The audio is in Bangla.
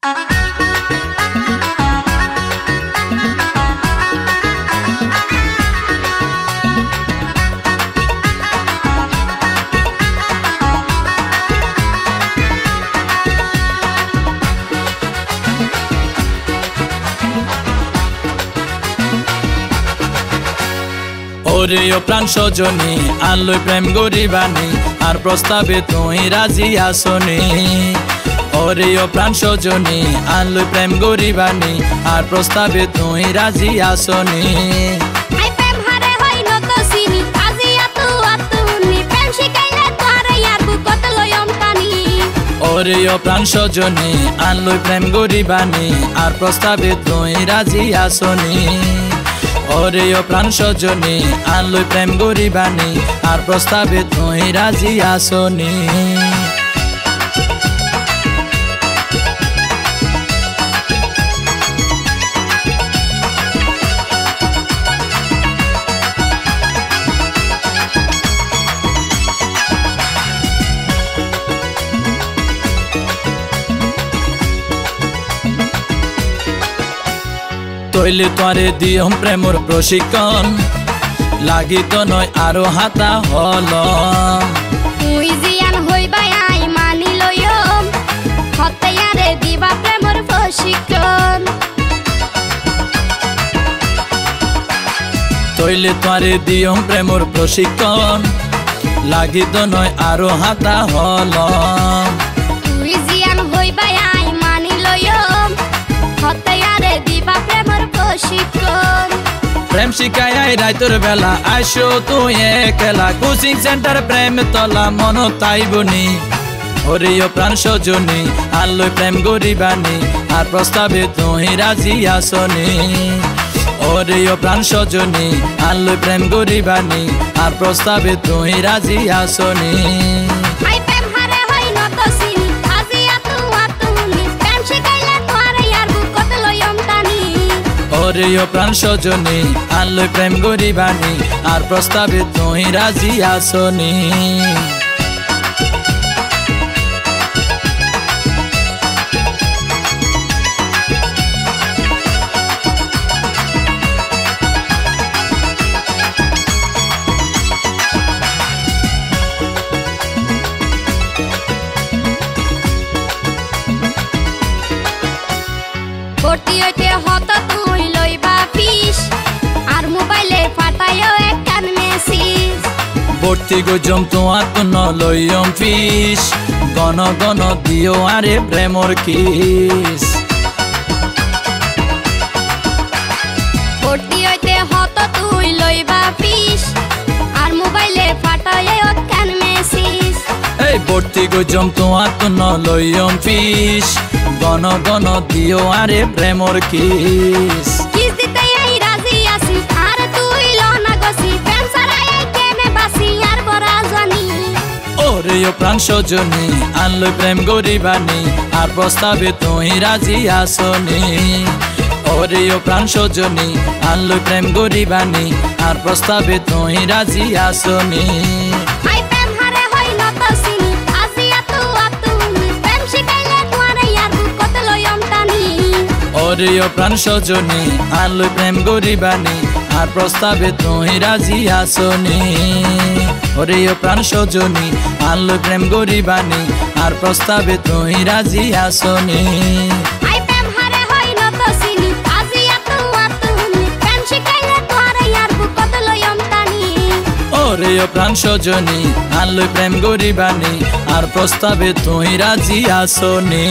ওরে ও প্রাণ সজনী আনলই প্রেম গরিবানি আর প্রস্তাবে তুই রাজি আসনি। ওরে ও প্রাণ সজনী আনলই প্রেম গরিবানি আর প্রস্তাবে তুই রাজি আসনি। ওরে ও প্রাণ সজনী আনলই প্রেম গরিবানি আর প্রস্তাবে তুই রাজি আসনি। ওরে ও প্রাণ সজনী আনলই প্রেম গরিবানি আর প্রস্তাবে তুই রাজি আসনি। তৈলে তোরে দিয়ম প্রেমর প্রশিক্ষণ লাগিত নয় আরো হাতা হল। তুই জিয়ান হইবাই আই মানি লইম হতেয়ারে দিবা প্রেমর প্রশিক্ষণ। তৈলে তোরে দিয়ম প্রেমর প্রশিক্ষণ লাগিত নয় আরো হাতা হল। তুই জিয়ান হইবাই আই মানি লইম হতেয়ারে দিবা প্রেমর প্রশিক্ষণ। প্রেম শিখাই রাইতর বেলা আইসো তুই একলা কোচিং সেন্টার প্রেম তলা মন তাইবনি। ওরে ও প্রাণ সজনী আনলই প্রেম গরিবানি আর প্রস্তাবে তুই রাজি আসনি। ওরে ও প্রাণ সজনী আনলই প্রেম গরিবানি আর প্রস্তাবে তুই রাজি আসনি। ওরে ও প্রাণ সজনী আনলই প্রেম গরিবানি আর প্রস্তাবে তুই রাজি আসনি। ভর্তি হইতে হত তুই লইবা ফিস আর মোবাইলে ফাটাইও একখান মেসেজ। ভর্তি গজম তোমার তো নলয়ম ফিস গণ গণ দিও আরে প্রেমর কিস। ভর্তি হইতে হত তুই লইবা ফিস আর মোবাইলে ফাটাইও একখান মেসেজ। এই ভর্তি গজম তোমার তো নলয়ম ফিস গণ গণ দিও আরে প্রেমর কিস। কিস দিতে এই রাজি আছি আর তুই লনা গছি প্রেম ছাড়াই কেনে বাসি আর বড়া জানি। ওরে ও প্রাণ সজনী আনলই প্রেম গরিবানি আর প্রস্তাবে তুই রাজি আসনি। ওরে ও প্রাণ সজনী আনলই প্রেম গরিবানি আর প্রস্তাবে তুই রাজি আসনি। ওরে ও প্রাণ সজনী আনলই প্রেম গরিবানি আর প্রস্তাবে তুই রাজি আসনি। ওরে ও প্রাণ সজনী আনলই প্রেম গরিবানি আর প্রস্তাবে তুই রাজি আসনি। ওরে ও প্রাণ সজনী আনলই প্রেম গরিবানি আর প্রস্তাবে তুই রাজি আসনি।